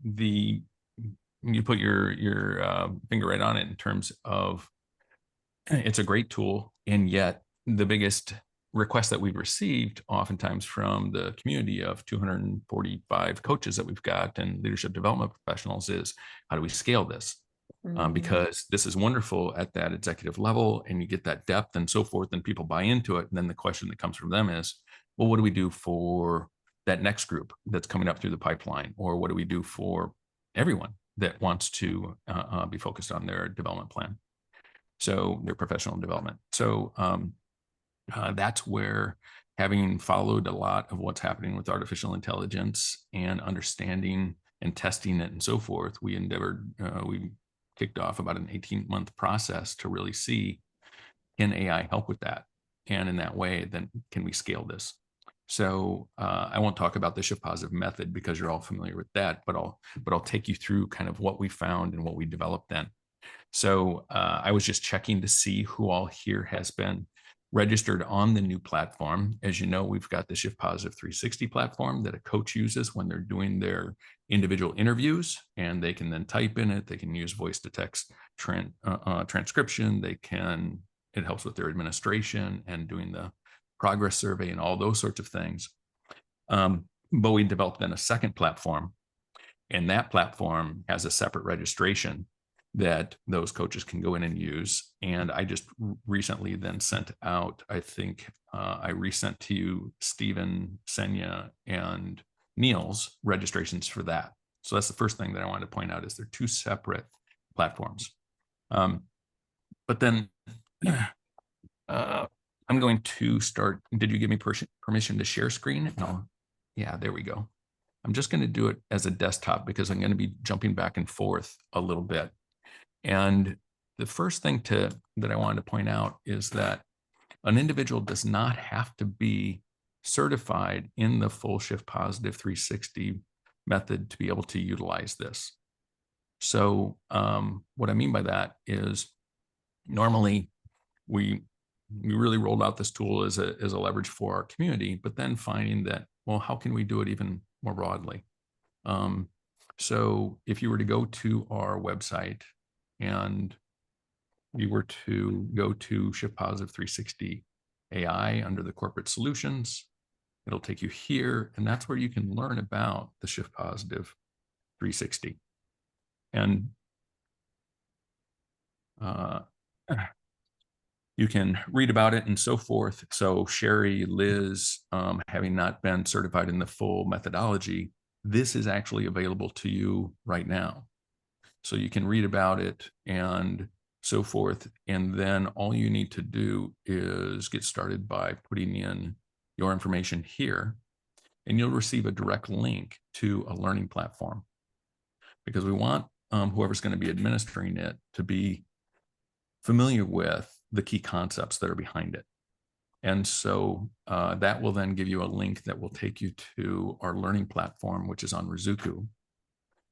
you put your finger right on it in terms of it's a great tool, and yet the biggest request that we've received oftentimes from the community of 245 coaches that we've got and leadership development professionals is, how do we scale this? Because this is wonderful at that executive level and you get that depth and so forth, and people buy into it. And then the question that comes from them is, well, what do we do for that next group that's coming up through the pipeline? Or what do we do for everyone that wants to be focused on their development plan? So their professional development. So that's where, having followed a lot of what's happening with artificial intelligence and understanding and testing it and so forth, we kicked off about an 18-month process to really see, can AI help with that? And in that way, then can we scale this? So I won't talk about the shift positive method because you're all familiar with that, but I'll take you through kind of what we found and what we developed then. So I was just checking to see who all here has been registered on the new platform. As you know, we've got the Shift Positive 360 platform that a coach uses when they're doing their individual interviews, and they can then type in it. They can use voice to text transcription. It helps with their administration and doing the progress survey and all those sorts of things. But we developed then a second platform, and that platform has a separate registration that those coaches can go in and use. And I just recently then sent out, I think I resent to you, Stephen, Senya, and Neil's registrations for that. So that's the first thing that I wanted to point out, is they're two separate platforms. But then I'm going to start. Did you give me permission to share screen? No. Yeah, there we go. I'm just going to do it as a desktop because I'm going to be jumping back and forth a little bit. And the first thing that I wanted to point out is that an individual does not have to be certified in the full Shift Positive 360 method to be able to utilize this. So what I mean by that is, normally we really rolled out this tool as a leverage for our community, but then finding that, well, how can we do it even more broadly? So if you were to go to our website and you were to go to Shift Positive 360 AI under the corporate solutions, it'll take you here, and that's where you can learn about the Shift Positive 360. And you can read about it and so forth. So Sherry, Liz, having not been certified in the full methodology, this is actually available to you right now. So you can read about it and so forth. And then all you need to do is get started by putting in your information here, and you'll receive a direct link to a learning platform, because we want whoever's going to be administering it to be familiar with the key concepts that are behind it. And so that will then give you a link that will take you to our learning platform, which is on Rizuku.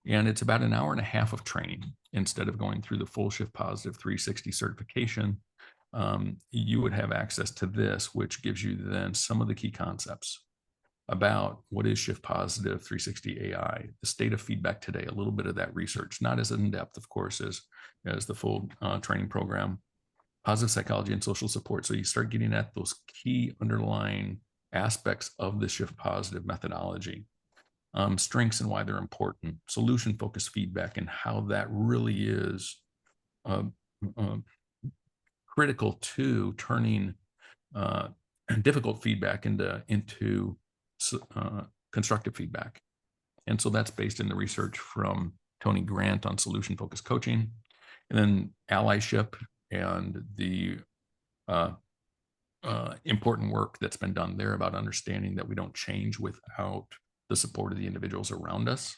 And it's about an hour and a half of training. Instead of going through the full Shift Positive 360 certification, you would have access to this, which gives you then some of the key concepts about what is Shift Positive 360 AI, the state of feedback today, a little bit of that research, not as in-depth, of course, as the full training program, positive psychology and social support. So you start getting at those key underlying aspects of the Shift Positive methodology. Strengths and why they're important, solution-focused feedback, and how that really is critical to turning difficult feedback into constructive feedback. And so that's based in the research from Tony Grant on solution-focused coaching, and then allyship and the important work that's been done there about understanding that we don't change without the support of the individuals around us.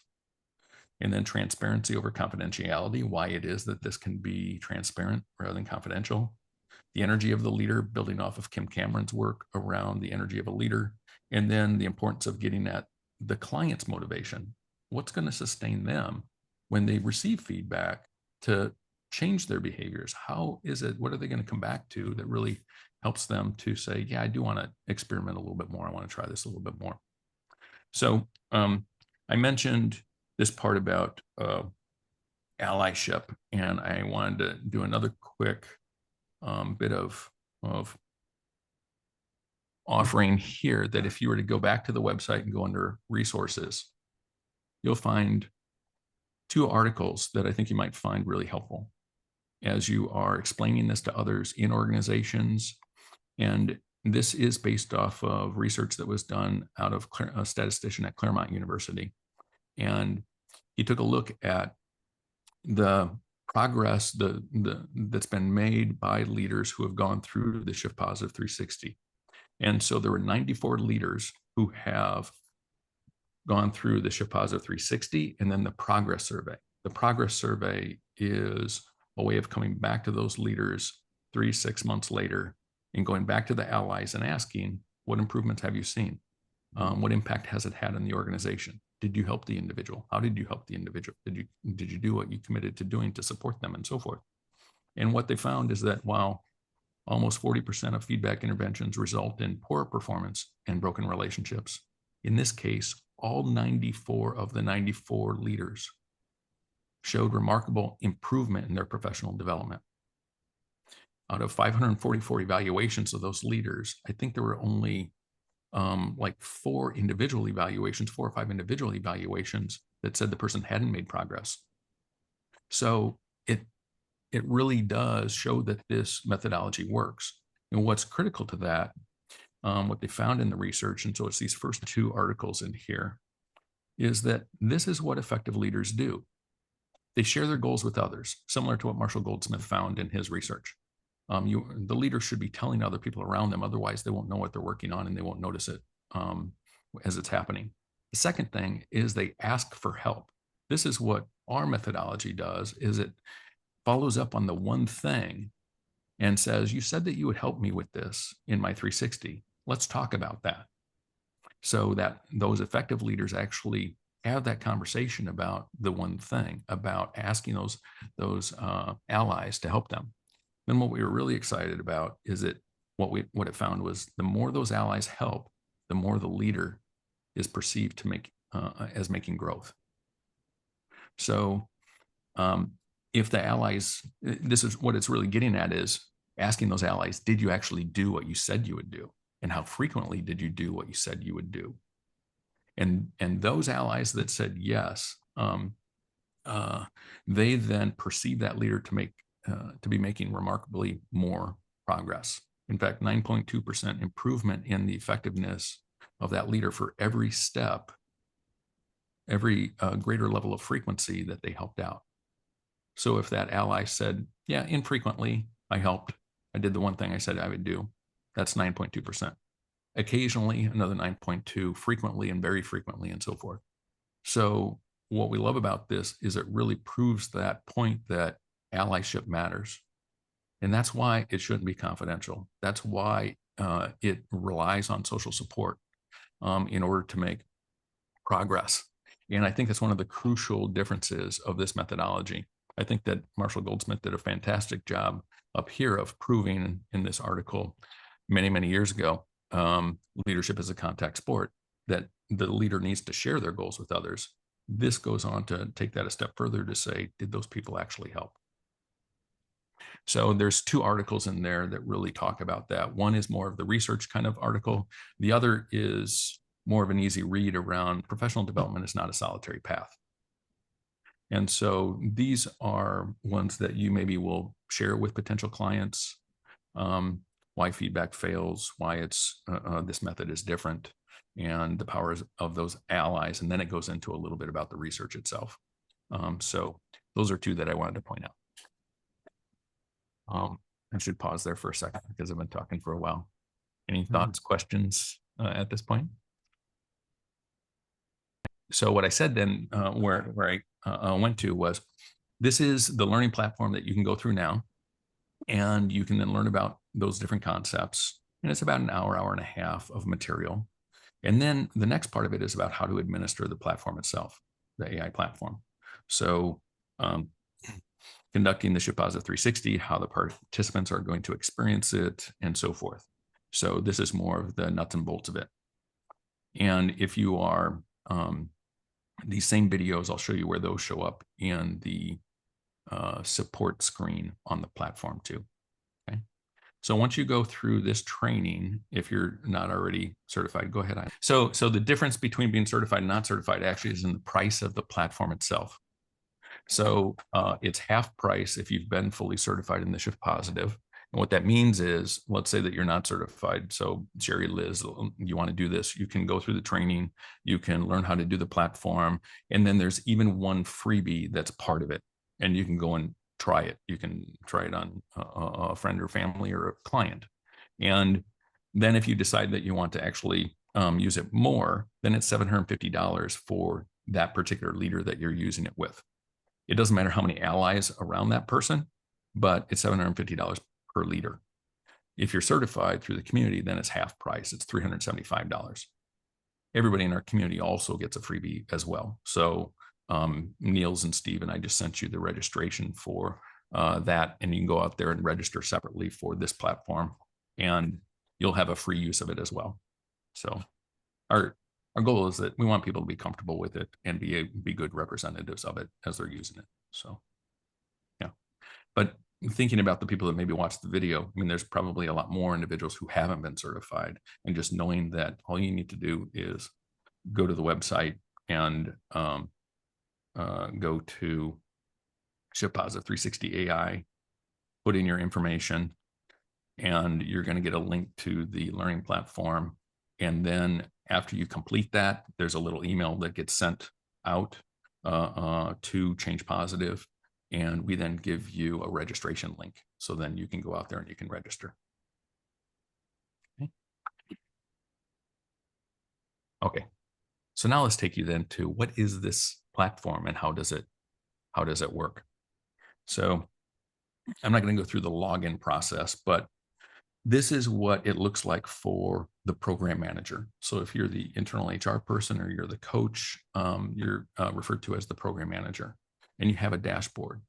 And then transparency over confidentiality, why it is that this can be transparent rather than confidential. The energy of the leader, building off of Kim Cameron's work around the energy of a leader. And then the importance of getting at the client's motivation. What's going to sustain them when they receive feedback to change their behaviors? What are they going to come back to that really helps them to say, yeah, I do want to experiment a little bit more. I want to try this a little bit more. So I mentioned this part about allyship, and I wanted to do another quick bit of offering here, that if you were to go back to the website and go under resources, you'll find 2 articles that I think you might find really helpful as you are explaining this to others in organizations. And this is based off of research that was done out of a statistician at Claremont University. And he took a look at the progress that's been made by leaders who have gone through the Shift Positive 360. And so there were 94 leaders who have gone through the Shift Positive 360 and then the progress survey. The progress survey is a way of coming back to those leaders 3-6 months later and going back to the allies and asking, what improvements have you seen? What impact has it had on the organization? Did you help the individual? How did you help the individual? Did you do what you committed to doing to support them, and so forth? And what they found is that while almost 40% of feedback interventions result in poor performance and broken relationships, in this case, all 94 of the 94 leaders showed remarkable improvement in their professional development. Out of 544 evaluations of those leaders, I think there were only like 4 or 5 individual evaluations that said the person hadn't made progress. So it really does show that this methodology works. And what's critical to that, what they found in the research, and so it's these first 2 articles in here, is that this is what effective leaders do. They share their goals with others, similar to what Marshall Goldsmith found in his research. The leader should be telling other people around them, otherwise they won't know what they're working on and they won't notice it as it's happening. The second thing is they ask for help. This is what our methodology does, is it follows up on the one thing and says, you said that you would help me with this in my 360. Let's talk about that. So that those effective leaders actually have that conversation about the one thing, about asking those allies to help them. Then what we were really excited about is that what it found was the more those allies help, the more the leader is perceived to make as making growth. So if the allies, this is what it's really getting at, is asking those allies, did you actually do what you said you would do? And how frequently did you do what you said you would do? And those allies that said yes, they then perceive that leader to be making remarkably more progress. In fact, 9.2% improvement in the effectiveness of that leader for every step, every greater level of frequency that they helped out. So if that ally said, yeah, infrequently I helped, I did the one thing I said I would do, that's 9.2%. Occasionally, another 9.2, frequently and very frequently, and so forth. So what we love about this is it really proves that point that allyship matters. And that's why it shouldn't be confidential. That's why it relies on social support in order to make progress. And I think that's one of the crucial differences of this methodology. I think that Marshall Goldsmith did a fantastic job up here of proving in this article many, many years ago, leadership is a contact sport, that the leader needs to share their goals with others. This goes on to take that a step further to say, did those people actually help? So there's 2 articles in there that really talk about that. One is more of the research kind of article. The other is more of an easy read around professional development is not a solitary path. And so these are ones that you maybe will share with potential clients, why feedback fails, why it's this method is different, and the powers of those allies. And then it goes into a little bit about the research itself. So those are 2 that I wanted to point out. I should pause there for a second because I've been talking for a while. Any thoughts, questions at this point? So what I said then, where I went to was, this is the learning platform that you can go through now, and you can then learn about those different concepts. And it's about an hour, hour and a half of material. And then the next part of it is about how to administer the platform itself, the AI platform. So conducting the Shift Positive 360, how the participants are going to experience it, and so forth. So this is more of the nuts and bolts of it. And if you are These same videos, I'll show you where those show up in the support screen on the platform too. Okay. So once you go through this training, if you're not already certified, go ahead. So the difference between being certified and not certified actually is in the price of the platform itself. So it's half price if you've been fully certified in the Shift Positive. And what that means is, let's say that you're not certified. So Jerry, Liz, you want to do this, you can go through the training, you can learn how to do the platform. And then there's even one freebie that's part of it. And you can go and try it. You can try it on a friend or family or a client. And then if you decide that you want to actually use it more, then it's $750 for that particular leader that you're using it with. It doesn't matter how many allies around that person, but it's $750 per leader. If you're certified through the community, then it's half price. It's $375. Everybody in our community also gets a freebie as well. So Niels and Steve and I just sent you the registration for that, and you can go out there and register separately for this platform, and you'll have a free use of it as well. So our goal is that we want people to be comfortable with it and be good representatives of it as they're using it. So, yeah. But thinking about the people that maybe watch the video, I mean, there's probably a lot more individuals who haven't been certified, and just knowing that all you need to do is go to the website and go to Shift Positive 360AI, put in your information, and you're going to get a link to the learning platform. And then after you complete that, there's a little email that gets sent out to Change Positive, and we then give you a registration link. So then you can go out there and you can register. Okay. So now let's take you then to what is this platform and how does it work? So I'm not going to go through the login process, but this is what it looks like for the program manager. So if you're the internal HR person or you're the coach, you're referred to as the program manager, and you have a dashboard.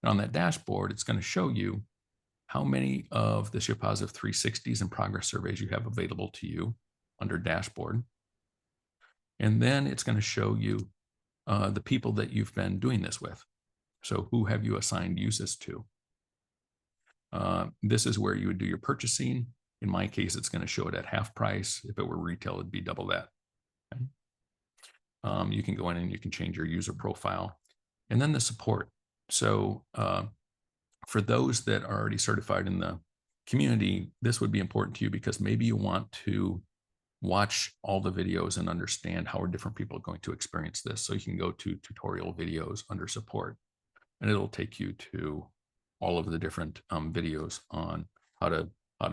And on that dashboard, it's going to show you how many of the Shift Positive 360s and progress surveys you have available to you under dashboard. And then it's going to show you the people that you've been doing this with. So who have you assigned uses to? This is where you would do your purchasing. In my case, it's going to show it at half price. If it were retail, it'd be double that. Okay. You can go in and you can change your user profile. And then the support. So for those that are already certified in the community, this would be important to you because maybe you want to watch all the videos and understand how are different people going to experience this. So you can go to tutorial videos under support, and it'll take you to all of the different videos on how to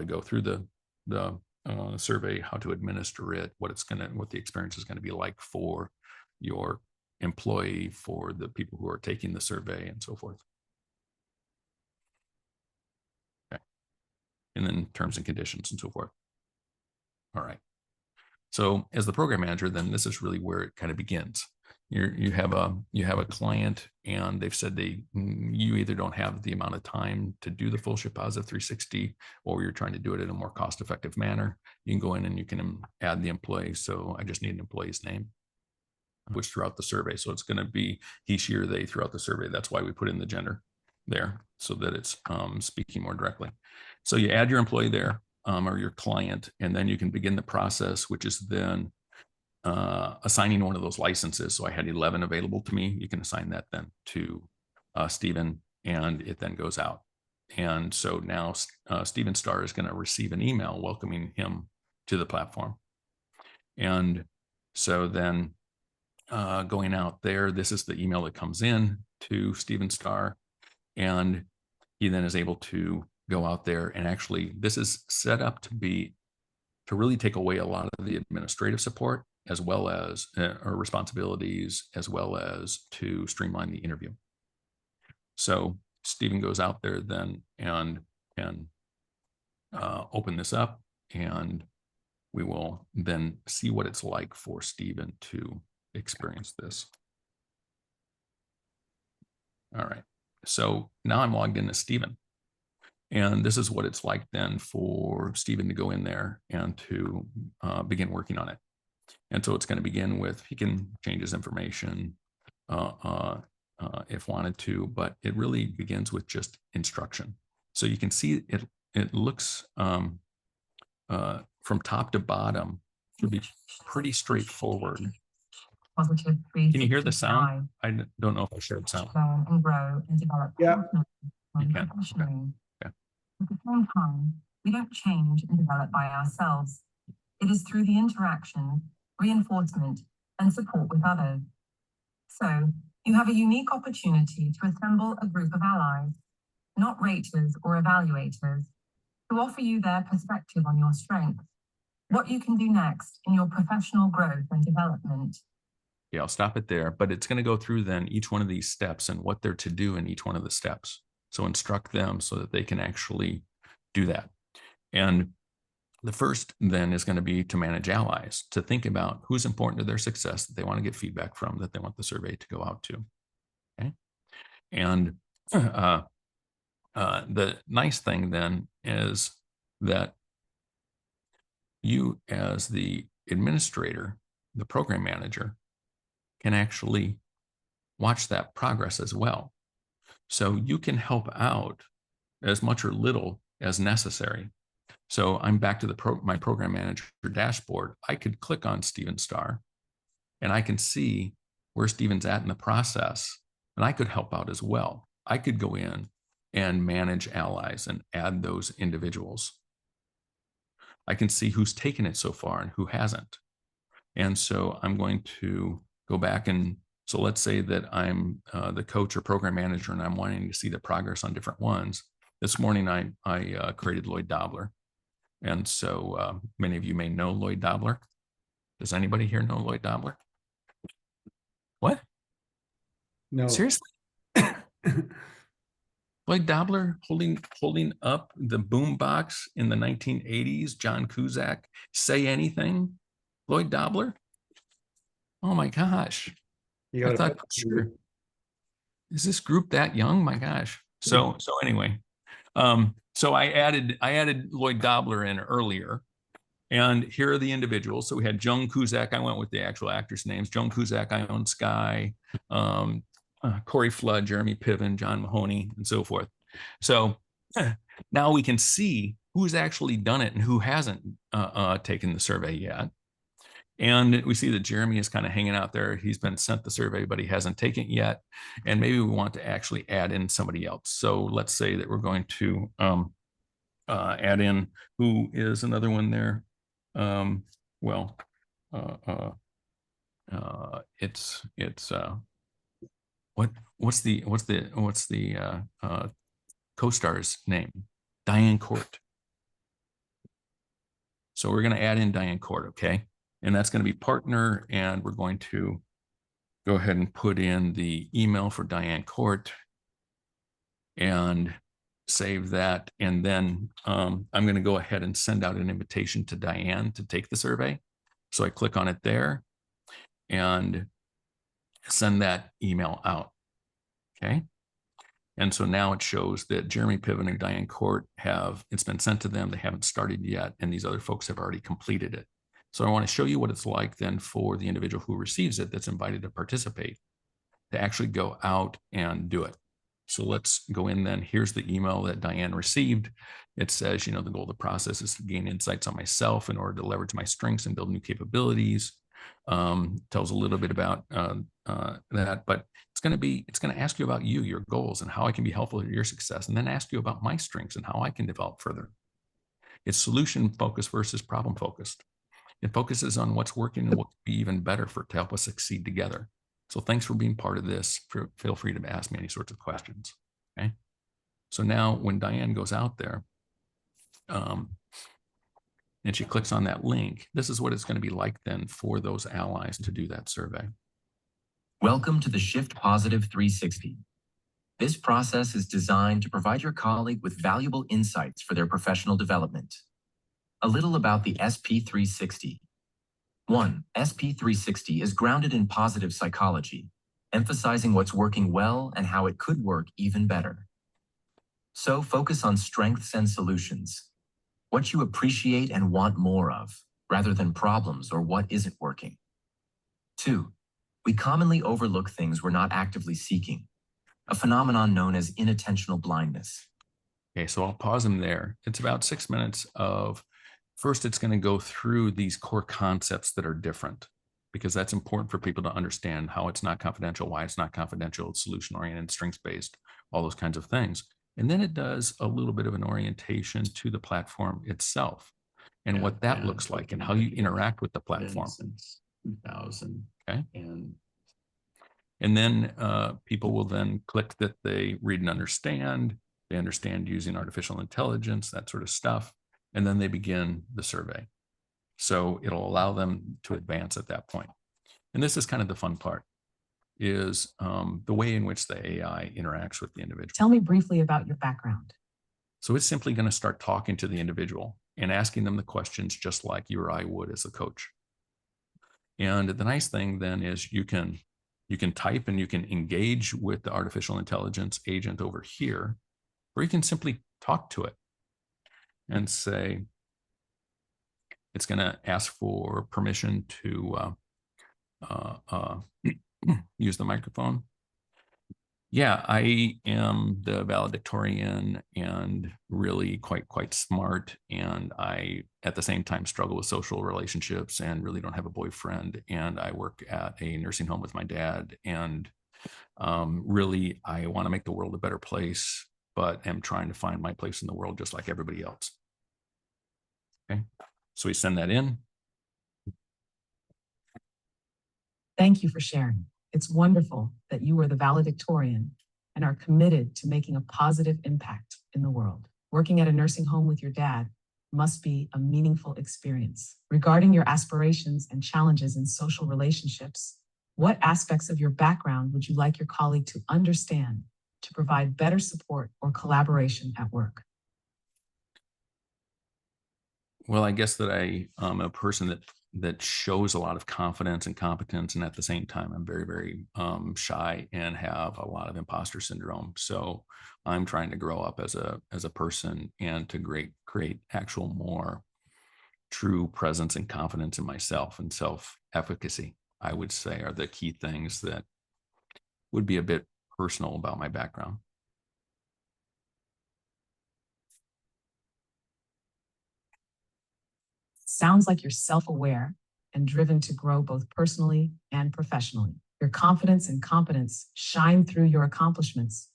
go through the survey, how to administer it, what the experience is going to be like for your employee, for the people who are taking the survey, and so forth. Okay. And then terms and conditions and so forth. All right. So as the program manager, then this is really where it kind of begins. You have a client, and they've said you either don't have the amount of time to do the full Shift Positive 360, or you're trying to do it in a more cost-effective manner. You can go in and you can add the employee. So I just need an employee's name, which throughout the survey. So it's going to be he, she, or they throughout the survey. That's why we put in the gender there, so that it's speaking more directly. So you add your employee there, or your client, and then you can begin the process, which is then assigning one of those licenses. So I had 11 available to me. You can assign that then to Stephen, and it then goes out. And so now Stephen Starr is going to receive an email welcoming him to the platform. And so then going out there, this is the email that comes in to Stephen Starr, and he then is able to go out there, and actually this is set up to really take away a lot of the administrative support, as well as or responsibilities, as well as to streamline the interview. So Stephen goes out there then and can open this up, and we will then see what it's like for Stephen to experience this. All right. So now I'm logged in as Stephen. And this is what it's like then for Stephen to go in there and to begin working on it. And so it's going to begin with, he can change his information if wanted to, but it really begins with just instruction. So you can see it looks from top to bottom to be pretty straightforward. Positive Can you hear the sound? I don't know if I shared sound. Learn and grow and develop personally and professionally. Okay. At the same time, we don't change and develop by ourselves. It is through the interaction, reinforcement, and support with others. So, you have a unique opportunity to assemble a group of allies, not raters or evaluators, to offer you their perspective on your strengths, what you can do next in your professional growth and development. Yeah, I'll stop it there, but it's going to go through then each one of these steps and what they're to do in each one of the steps. So instruct them so that they can actually do that. And the first then is going to be to manage allies, to think about who's important to their success that they want to get feedback from, that they want the survey to go out to. Okay. And the nice thing then is that you, as the administrator, the program manager, can actually watch that progress as well. So you can help out as much or little as necessary. So I'm back to my program manager dashboard. I could click on Steven Starr and I can see where Steven's at in the process, and I could help out as well. I could go in and manage allies and add those individuals. I can see who's taken it so far and who hasn't. And so I'm going to go back and, so let's say that I'm the coach or program manager and I'm wanting to see the progress on different ones. This morning, I created Lloyd Dobler. And so many of you may know Lloyd Dobler. Does anybody here know Lloyd Dobler? What? No. Seriously? Lloyd Dobler holding up the boombox in the 1980s, John Cusack, Say Anything, Lloyd Dobler? Oh my gosh. I thought, sure. Is this group that young? My gosh. So anyway, so I added Lloyd Dobler in earlier, and here are the individuals. So we had Joan Cusack. I went with the actual actors' names: Joan Cusack, Ione Skye, Corey Flood, Jeremy Piven, John Mahoney, and so forth. So now we can see who's actually done it and who hasn't taken the survey yet. And we see that Jeremy is kind of hanging out there. He's been sent the survey, but he hasn't taken it yet. And maybe we want to actually add in somebody else. So let's say that we're going to add in, who is another one there. It's what's the co-star's name? Diane Court. So we're going to add in Diane Court, okay? And that's going to be partner, and we're going to go ahead and put in the email for Diane Court and save that. And then I'm going to go ahead and send out an invitation to Diane to take the survey. So I click on it there and send that email out, okay? And so now it shows that Jeremy Piven and Diane Court it's been sent to them. They haven't started yet, and these other folks have already completed it. So I want to show you what it's like then for the individual who receives it that's invited to participate, to actually go out and do it. So let's go in then. Here's the email that Diane received. It says, the goal of the process is to gain insights on myself in order to leverage my strengths and build new capabilities. Tells a little bit about that, but it's going to ask you about you, your goals, and how I can be helpful to your success, and then ask you about my strengths and how I can develop further. It's solution focused versus problem focused. It focuses on what's working and what could be even better to help us succeed together. So thanks for being part of this. Feel free to ask me any sorts of questions. Okay. So now when Diane goes out there and she clicks on that link, this is what it's going to be like then for those allies to do that survey. Welcome to the Shift Positive 360. This process is designed to provide your colleague with valuable insights for their professional development. A little about the SP360. 1. SP360 is grounded in positive psychology, emphasizing what's working well and how it could work even better. So focus on strengths and solutions, what you appreciate and want more of, rather than problems or what isn't working. 2. We commonly overlook things we're not actively seeking, a phenomenon known as inattentional blindness. Okay, so I'll pause them there. It's about 6 minutes of, first it's going to go through these core concepts that are different, because that's important for people to understand how it's not confidential, why it's not confidential, it's solution-oriented, strengths-based, all those kinds of things. And then it does a little bit of an orientation to the platform itself and what that looks like and how you interact with the platform. Since 2000. Okay. And then people will then click that they read and understand. They understand using artificial intelligence, that sort of stuff. And then they begin the survey. So it'll allow them to advance at that point. And this is kind of the fun part, is the way in which the AI interacts with the individual. Tell me briefly about your background. So it's simply going to start talking to the individual and asking them the questions just like you or I would as a coach. And the nice thing then is you can type and you can engage with the artificial intelligence agent over here, or you can simply talk to it and say, it's going to ask for permission to use the microphone. Yeah, I am the valedictorian and really quite smart. And I, at the same time, struggle with social relationships and really don't have a boyfriend. And I work at a nursing home with my dad. And really, I want to make the world a better place, but am trying to find my place in the world just like everybody else. Okay, so we send that in. Thank you for sharing. It's wonderful that you are the valedictorian and are committed to making a positive impact in the world. Working at a nursing home with your dad must be a meaningful experience. Regarding your aspirations and challenges in social relationships, what aspects of your background would you like your colleague to understand to provide better support or collaboration at work? Well, I guess that I am a person that shows a lot of confidence and competence, and at the same time, I'm very shy and have a lot of imposter syndrome. So I'm trying to grow up as a person and to create actual more true presence and confidence in myself, and self-efficacy, I would say, are the key things that would be a bit personal about my background. Sounds like you're self-aware and driven to grow both personally and professionally. Your confidence and competence shine through your accomplishments,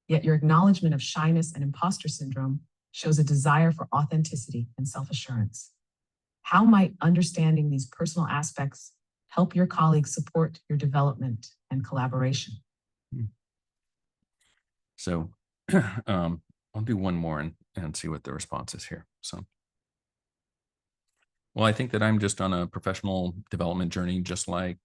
yet your acknowledgement of shyness and imposter syndrome shows a desire for authenticity and self-assurance. How might understanding these personal aspects help your colleagues support your development and collaboration? So I'll do one more and see what the response is here. So, well, I think that I'm just on a professional development journey, just like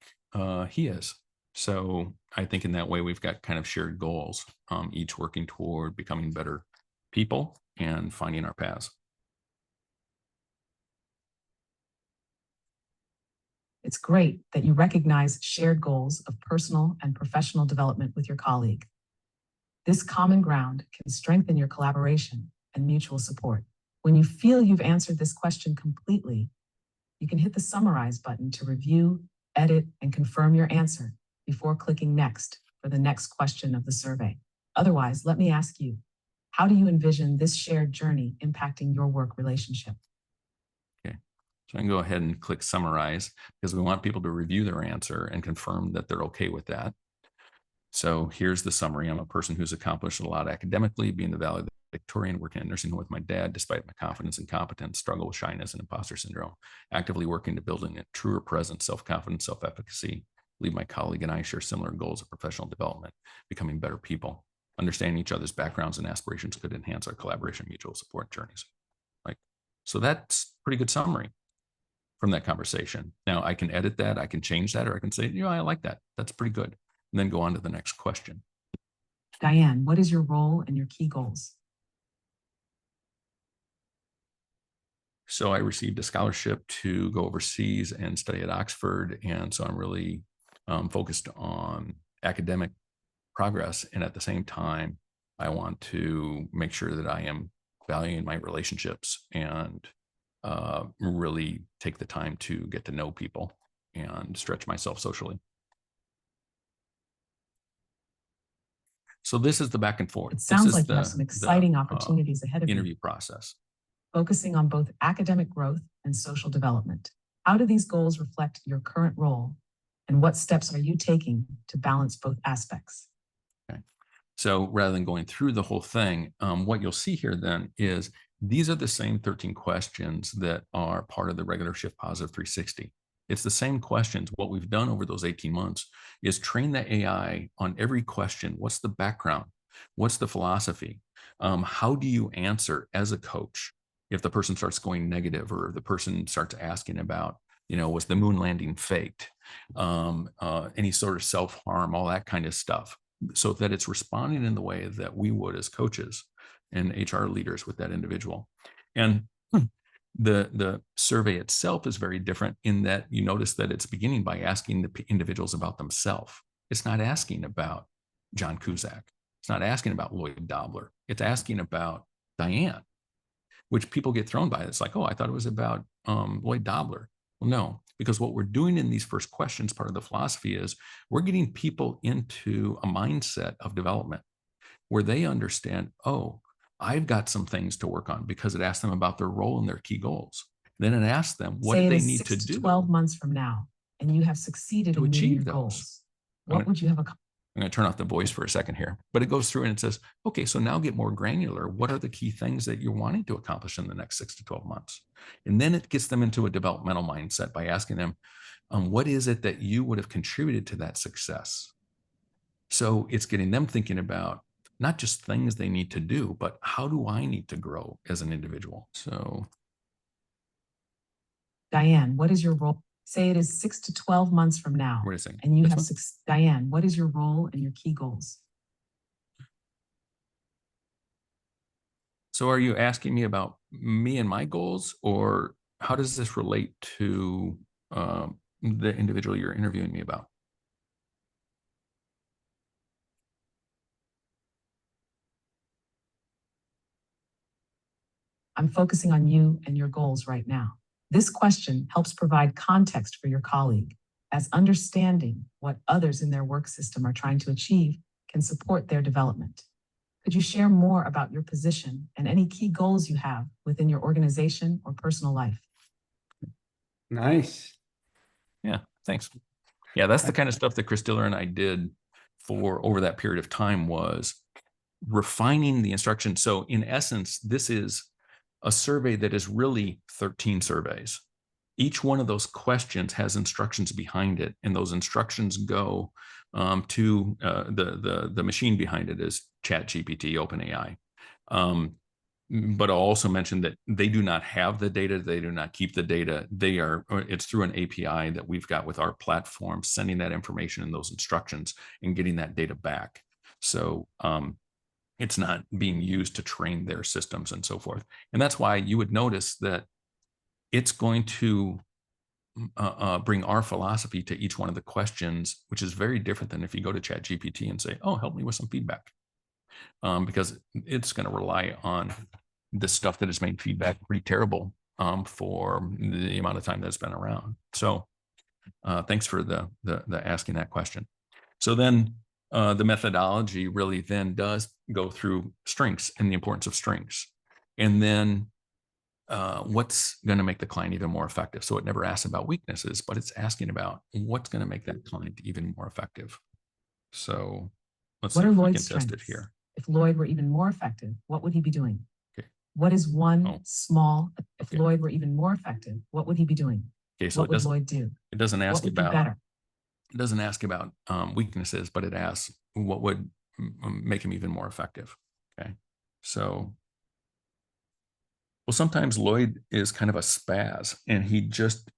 he is. So I think in that way, we've got kind of shared goals, each working toward becoming better people and finding our paths. It's great that you recognize shared goals of personal and professional development with your colleague. This common ground can strengthen your collaboration and mutual support. When you feel you've answered this question completely, you can hit the Summarize button to review, edit, and confirm your answer before clicking Next for the next question of the survey. Otherwise, let me ask you, how do you envision this shared journey impacting your work relationship? Okay, so I can go ahead and click Summarize because we want people to review their answer and confirm that they're okay with that. So here's the summary. I'm a person who's accomplished a lot academically, being the valedictorian, working at nursing home with my dad, despite my confidence and competence, struggle with shyness and imposter syndrome, actively working to building a truer presence, self-confidence, self-efficacy. I believe my colleague and I share similar goals of professional development, becoming better people. Understanding each other's backgrounds and aspirations could enhance our collaboration, mutual support journeys. So that's pretty good summary from that conversation. Now I can edit that, I can change that, or I can say, I like that. That's pretty good. And then go on to the next question. Diane, what is your role and your key goals? So I received a scholarship to go overseas and study at Oxford. And so I'm really focused on academic progress. And at the same time, I want to make sure that I am valuing my relationships and really take the time to get to know people and stretch myself socially. So this is the back and forth. It sounds this is like you have some exciting opportunities ahead of you. Interview process. Focusing on both academic growth and social development. How do these goals reflect your current role? And what steps are you taking to balance both aspects? Okay. So rather than going through the whole thing, what you'll see here then is these are the same 13 questions that are part of the regular Shift Positive 360. It's the same questions. What we've done over those 18 months is train the AI on every question. What's the background? What's the philosophy? How do you answer as a coach if the person starts going negative, or the person starts asking about, was the moon landing faked? Any sort of self-harm, all that kind of stuff, so that it's responding in the way that we would as coaches and HR leaders with that individual. And the survey itself is very different in that you notice that it's beginning by asking the individuals about themselves. It's not asking about John Cusack. It's not asking about Lloyd Dobler. It's asking about Diane, which people get thrown by. It's like, oh, I thought it was about Lloyd Dobler. Well, no, because what we're doing in these first questions, part of the philosophy is we're getting people into a mindset of development where they understand, oh, I've got some things to work on, because it asks them about their role and their key goals. Then it asks them, what do they need to do 12 months from now, and you have succeeded to in meeting achieve your those? goals. What would you have accomplished? I'm going to turn off the voice for a second here, but it goes through and it says, okay, so now get more granular. What are the key things that you're wanting to accomplish in the next 6 to 12 months? And then it gets them into a developmental mindset by asking them, what is it that you would have contributed to that success? So it's getting them thinking about not just things they need to do, but how do I need to grow as an individual? So, Diane, what is your role? Say it is 6 to 12 months from now, wait a second. and you have Diane, what is your role and your key goals? So are you asking me about me and my goals, or how does this relate to the individual you're interviewing me about? I'm focusing on you and your goals right now. This question helps provide context for your colleague, as understanding what others in their work system are trying to achieve can support their development. Could you share more about your position and any key goals you have within your organization or personal life? Nice. Yeah, thanks. Yeah, that's the kind of stuff that Chris Diller and I did for over that period of time, was refining the instruction. So in essence, this is a survey that is really 13 surveys. Each one of those questions has instructions behind it, and those instructions go to the machine behind it is ChatGPT, OpenAI. But I'll also mention that they do not have the data. They do not keep the data. It's through an API that we've got with our platform, sending that information and those instructions and getting that data back. So it's not being used to train their systems and so forth. And that's why you would notice that it's going to bring our philosophy to each one of the questions, which is very different than if you go to ChatGPT and say, oh, help me with some feedback. Because it's going to rely on the stuff that has made feedback pretty terrible for the amount of time that's been around. So thanks for the asking that question. So then the methodology really then does go through strengths and the importance of strengths. And then what's going to make the client even more effective. So it never asks about weaknesses, but it's asking about what's going to make that client even more effective. So let's see if we can test it here. If Lloyd were even more effective, what would he be doing? Okay. What is one small, if Okay. Lloyd were even more effective, what would he be doing? Okay, so what would Lloyd do? It doesn't ask what would about be better? It doesn't ask about weaknesses, but it asks what would make him even more effective. Okay, so well, sometimes Lloyd is kind of a spaz, and he just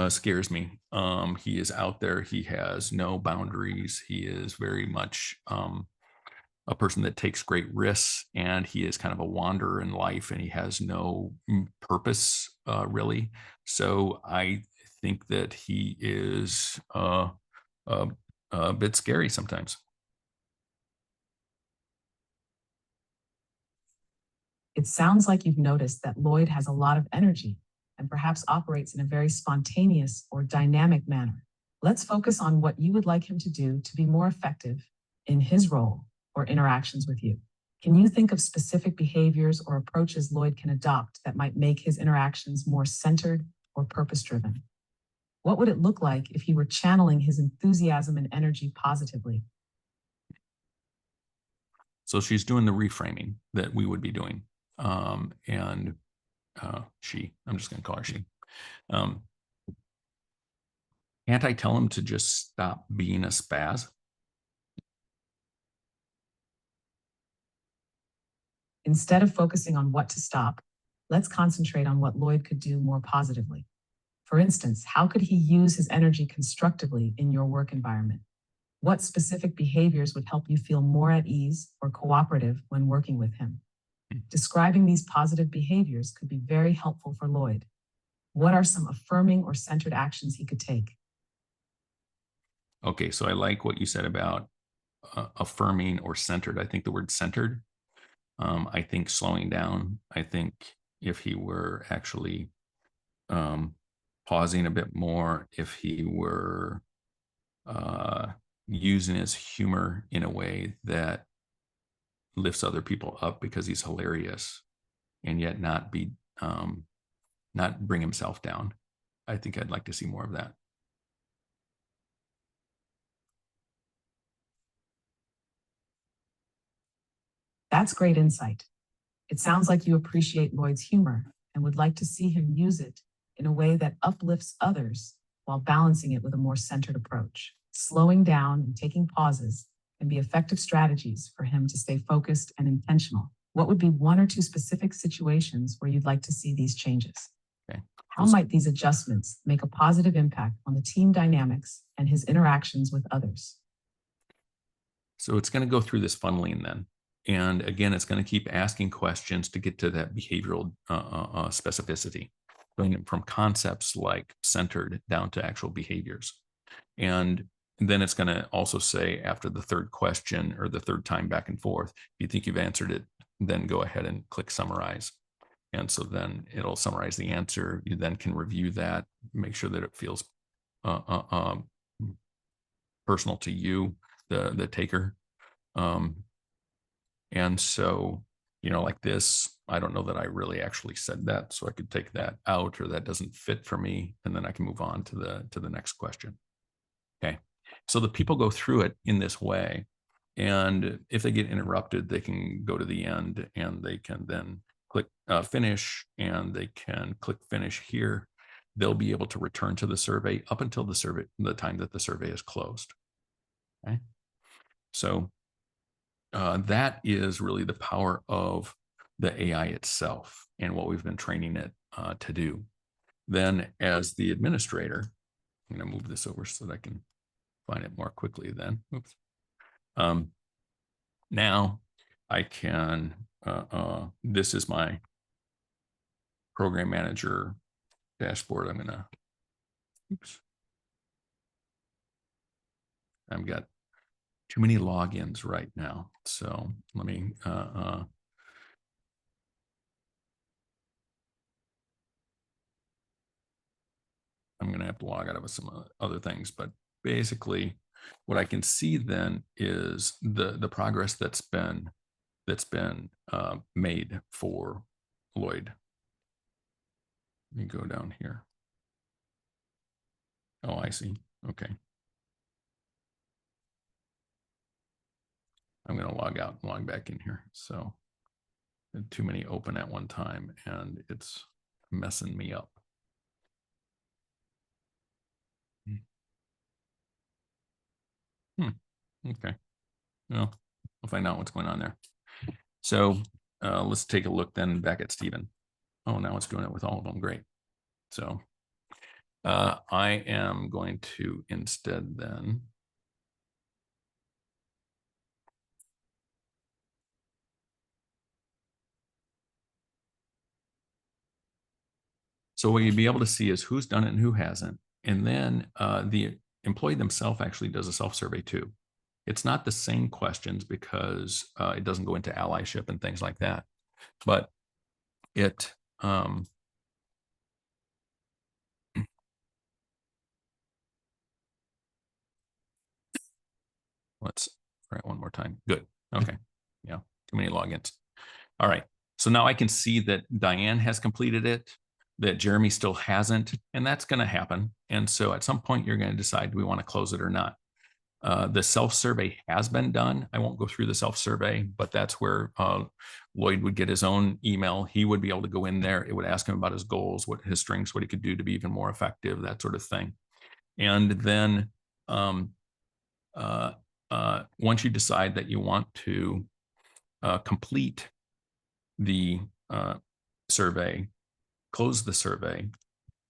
scares me. He is out there. He has no boundaries. He is very much a person that takes great risks, and he is kind of a wanderer in life, and he has no purpose really. So I think that he is a bit scary sometimes. It sounds like you've noticed that Lloyd has a lot of energy and and perhaps operates in a very spontaneous or dynamic manner. Let's focus on what you would like him to do to be more effective in his role or interactions with you. Can you think of specific behaviors or approaches Lloyd can adopt that might make his interactions more centered or purpose-driven? What would it look like if he were channeling his enthusiasm and energy positively? So she's doing the reframing that we would be doing. And I'm just going to call her she. Can't I tell him to just stop being a spaz? Instead of focusing on what to stop, let's concentrate on what Lloyd could do more positively. For instance, how could he use his energy constructively in your work environment? What specific behaviors would help you feel more at ease or cooperative when working with him? Describing these positive behaviors could be very helpful for Lloyd. What are some affirming or centered actions he could take? Okay, so I like what you said about affirming or centered. I think the word centered. I think slowing down. I think if he were actually pausing a bit more, if he were using his humor in a way that lifts other people up because he's hilarious, and yet not bring himself down. I think I'd like to see more of that. That's great insight. It sounds like you appreciate Lloyd's humor and would like to see him use it in a way that uplifts others while balancing it with a more centered approach. Slowing down and taking pauses can be effective strategies for him to stay focused and intentional. What would be one or two specific situations where you'd like to see these changes? Okay. How might these adjustments make a positive impact on the team dynamics and his interactions with others? So it's going to go through this funneling then. And again, it's going to keep asking questions to get to that behavioral specificity, going from concepts like centered down to actual behaviors. And then it's going to also say after the third question or the third time back and forth, if you think you've answered it, then go ahead and click summarize. And so then it'll summarize the answer. You then can review that, make sure that it feels personal to you, the taker. And so, like this, I don't know that I really actually said that, so I could take that out, or that doesn't fit for me, and then I can move on to the next question. Okay, so the people go through it in this way, and if they get interrupted, they can go to the end, and they can then click finish, and they can click finish here. They'll be able to return to the survey up until the time that the survey is closed. Okay, so that is really the power of the AI itself and what we've been training it to do. Then as the administrator, I'm going to move this over so that I can find it more quickly then. Oops. Now I can, this is my program manager dashboard. I'm going to, oops. I've got too many logins right now. So let me, I'm going to have to log out of some other things, but basically what I can see then is the progress that's been made for Lloyd. Let me go down here. Oh, I see. Okay. I'm going to log out and log back in here. So too many open at one time and it's messing me up. Okay. Well, we'll find out what's going on there. So let's take a look then back at Stephen. Oh, now it's doing it with all of them. Great. So I am going to instead then so what you'd be able to see is who's done it and who hasn't. And then the employee themselves actually does a self-survey too. It's not the same questions because it doesn't go into allyship and things like that. But it let's try it one more time. Good. Okay. Yeah, too many logins. All right. So now I can see that Diane has completed it, that Jeremy still hasn't, and that's going to happen. And so at some point, you're going to decide, do we want to close it or not? The self-survey has been done. I won't go through the self-survey, but that's where Lloyd would get his own email. He would be able to go in there. It would ask him about his goals, what his strengths, what he could do to be even more effective, that sort of thing. And then once you decide that you want to complete the survey, close the survey,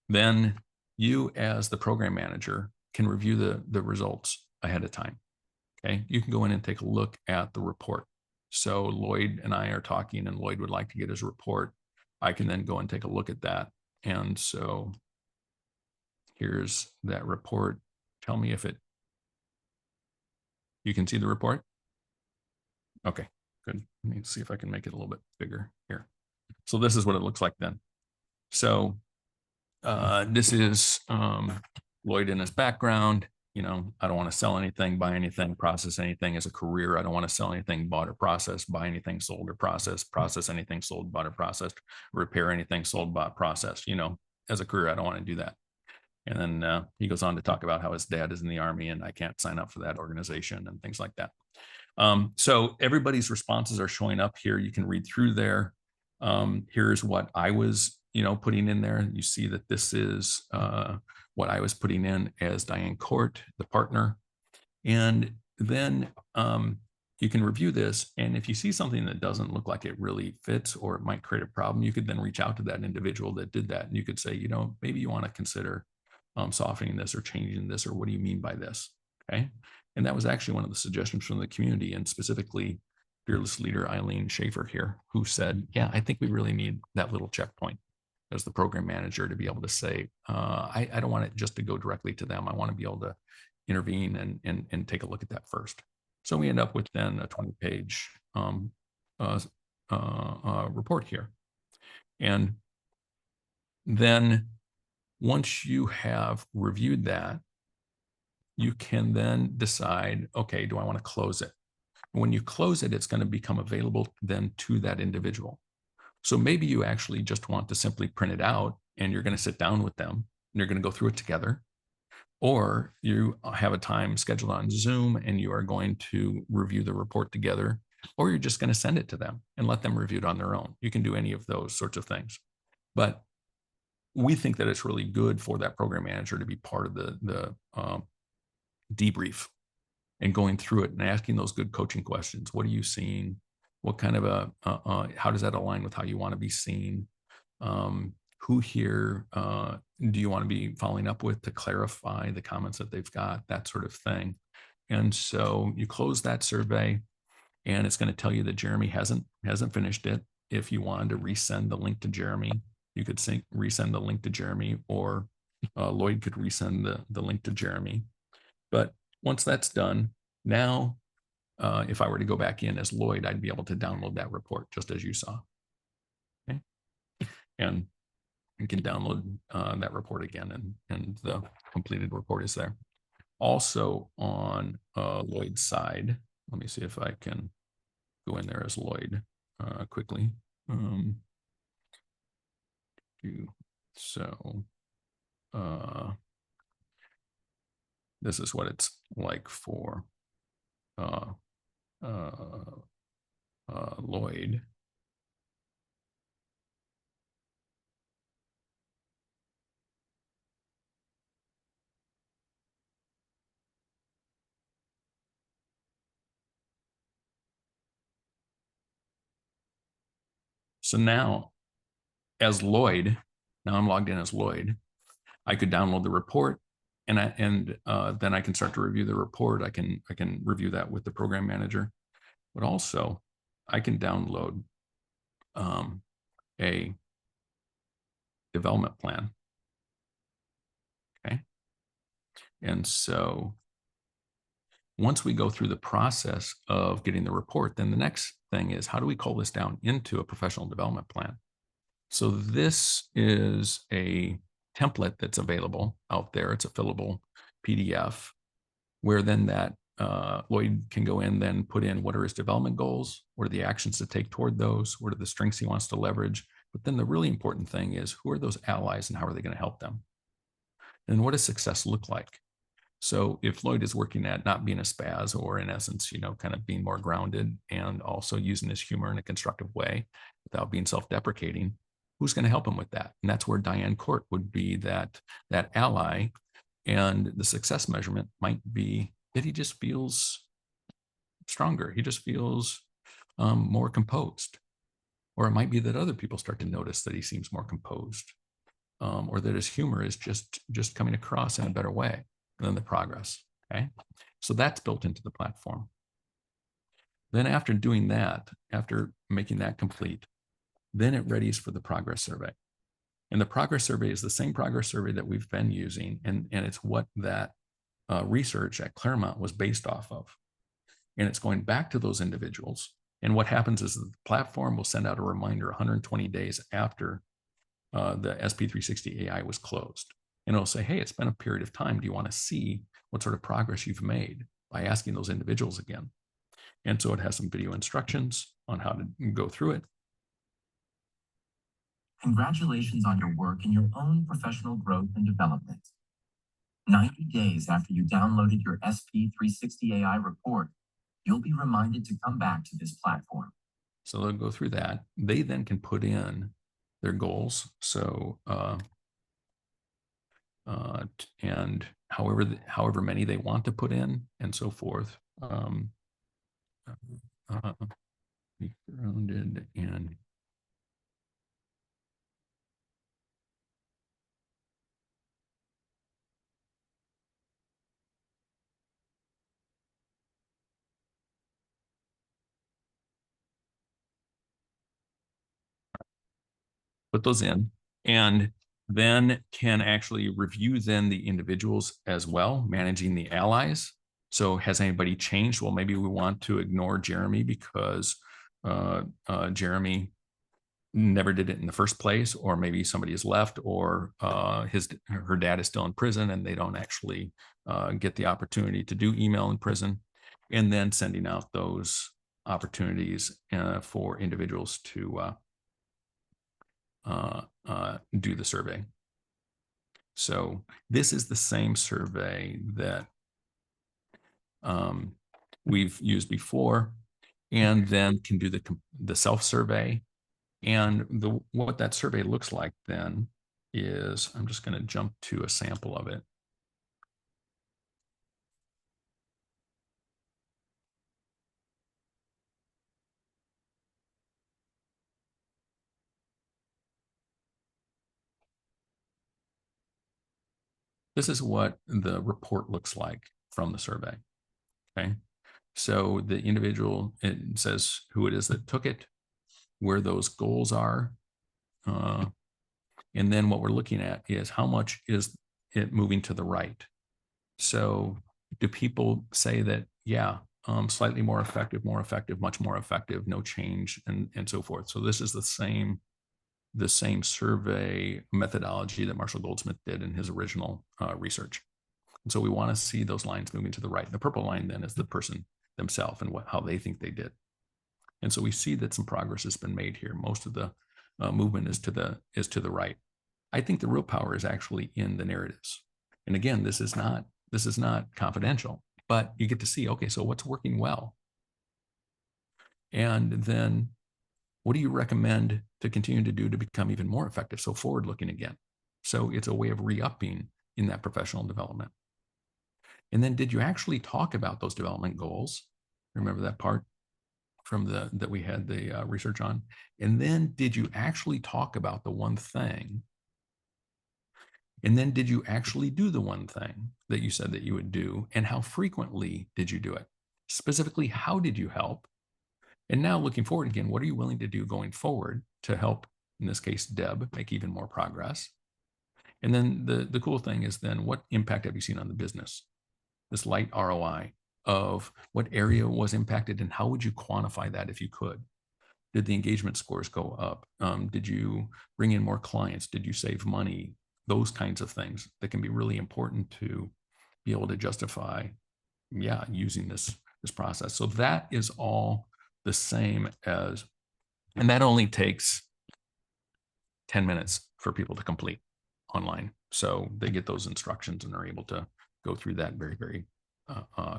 then you as the program manager can review the results ahead of time. Okay, you can go in and take a look at the report. So Lloyd and I are talking, and Lloyd would like to get his report. I can then go and take a look at that. And so here's that report. Tell me if you can see the report. Okay, good. Let me see if I can make it a little bit bigger here. So this is what it looks like then. So this is Lloyd in his background. You know, I don't want to sell anything, buy anything, process anything as a career. I don't want to sell anything, bought or processed, buy anything, sold or processed, process anything, sold, bought or processed, repair anything, sold, bought, processed. You know, as a career, I don't want to do that. And then he goes on to talk about how his dad is in the Army and I can't sign up for that organization and things like that. So everybody's responses are showing up here. You can read through there. Here's what I was, putting in there. You see that this is what I was putting in as Diane Court, the partner. And then you can review this. And if you see something that doesn't look like it really fits or it might create a problem, you could then reach out to that individual that did that. And you could say, maybe you want to consider softening this or changing this, or what do you mean by this? Okay. And that was actually one of the suggestions from the community, and specifically fearless leader Eileen Schaefer here, who said, yeah, I think we really need that little checkpoint as the program manager to be able to say, I don't want it just to go directly to them. I want to be able to intervene and take a look at that first. So we end up with then a 20-page report here. And then once you have reviewed that, you can then decide, okay, do I want to close it? When you close it, it's going to become available then to that individual. So maybe you actually just want to simply print it out and you're going to sit down with them and you're going to go through it together. Or you have a time scheduled on Zoom and you are going to review the report together, or you're just going to send it to them and let them review it on their own. You can do any of those sorts of things. But we think that it's really good for that program manager to be part of the debrief and going through it and asking those good coaching questions. What are you seeing? What kind of how does that align with how you want to be seen? Who here do you want to be following up with to clarify the comments that they've got, that sort of thing. And so you close that survey and it's going to tell you that Jeremy hasn't finished it. If you wanted to resend the link to Jeremy, you could resend the link to Jeremy, or Lloyd could resend the link to Jeremy. But once that's done, now if I were to go back in as Lloyd, I'd be able to download that report just as you saw. Okay. And you can download that report again, and the completed report is there. Also on Lloyd's side, let me see if I can go in there as Lloyd quickly. So this is what it's like for Lloyd. So now as Lloyd, now I'm logged in as Lloyd, I could download the report and then I can start to review the report. I can review that with the program manager, but also I can download a development plan. Okay. And so once we go through the process of getting the report, then the next thing is, how do we call this down into a professional development plan? So this is a template that's available out there. It's a fillable PDF where then that Lloyd can go in, then put in what are his development goals, what are the actions to take toward those, what are the strengths he wants to leverage. But then the really important thing is, who are those allies and how are they going to help them? And what does success look like? So if Lloyd is working at not being a spaz, or in essence, kind of being more grounded and also using his humor in a constructive way without being self-deprecating, who's going to help him with that? And that's where Diane Court would be that ally. And the success measurement might be that he just feels stronger. He just feels more composed. Or it might be that other people start to notice that he seems more composed, or that his humor is just coming across in a better way than the progress. Okay, so that's built into the platform. Then after doing that, after making that complete, then it readies for the progress survey. And the progress survey is the same progress survey that we've been using, and it's what that research at Claremont was based off of. And it's going back to those individuals. And what happens is the platform will send out a reminder 120 days after the SP360AI was closed. And it'll say, hey, it's been a period of time. Do you want to see what sort of progress you've made by asking those individuals again? And so it has some video instructions on how to go through it. Congratulations on your work in your own professional growth and development. 90 days after you downloaded your SP360AI report, you'll be reminded to come back to this platform. So they'll go through that. They then can put in their goals. So, and however many they want to put in and so forth. Be grounded and put those in, and then can actually review then the individuals as well, managing the allies. So has anybody changed? Well, maybe we want to ignore Jeremy because Jeremy never did it in the first place, or maybe somebody has left, or her dad is still in prison and they don't actually get the opportunity to do email in prison, and then sending out those opportunities for individuals to do the survey. So this is the same survey that we've used before, and then can do the self-survey. And what that survey looks like then is, I'm just going to jump to a sample of it. This is what the report looks like from the survey. Okay. So the individual, it says who it is that took it, where those goals are. And then what we're looking at is how much is it moving to the right. So do people say that, yeah, slightly more effective, much more effective, no change, and so forth. So this is the same survey methodology that Marshall Goldsmith did in his original research. And so we want to see those lines moving to the right. The purple line then is the person themselves and how they think they did. And so we see that some progress has been made here. Most of the movement is to the right. I think the real power is actually in the narratives. And again, this is not confidential, but you get to see, okay, so what's working well? And then what do you recommend to continue to do to become even more effective? So forward-looking again. So it's a way of re-upping in that professional development. And then did you actually talk about those development goals? Remember that part from that we had the research on? And then did you actually talk about the one thing? And then did you actually do the one thing that you said that you would do? And how frequently did you do it? Specifically, how did you help? And now looking forward again, what are you willing to do going forward to help, in this case, Deb, make even more progress? And then the cool thing is then what impact have you seen on the business? This light ROI of what area was impacted and how would you quantify that if you could? Did the engagement scores go up? Did you bring in more clients? Did you save money? Those kinds of things that can be really important to be able to justify yeah, using this process. So that is all the same as, and that only takes 10 minutes for people to complete online. So they get those instructions and are able to go through that very, very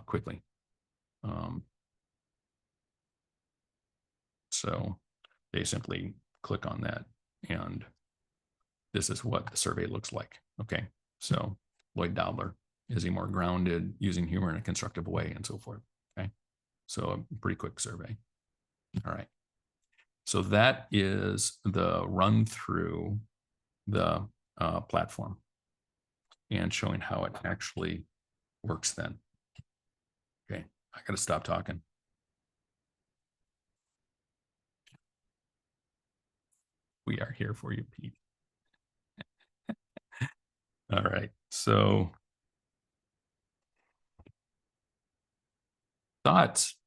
quickly. So they simply click on that, and this is what the survey looks like. Okay, so Lloyd Dobler, is he more grounded, using humor in a constructive way, and so forth. Okay, so a pretty quick survey. All right, so that is the run through the platform and showing how it actually works then. Okay, I got to stop talking. We are here for you, Pete. All right, so thoughts?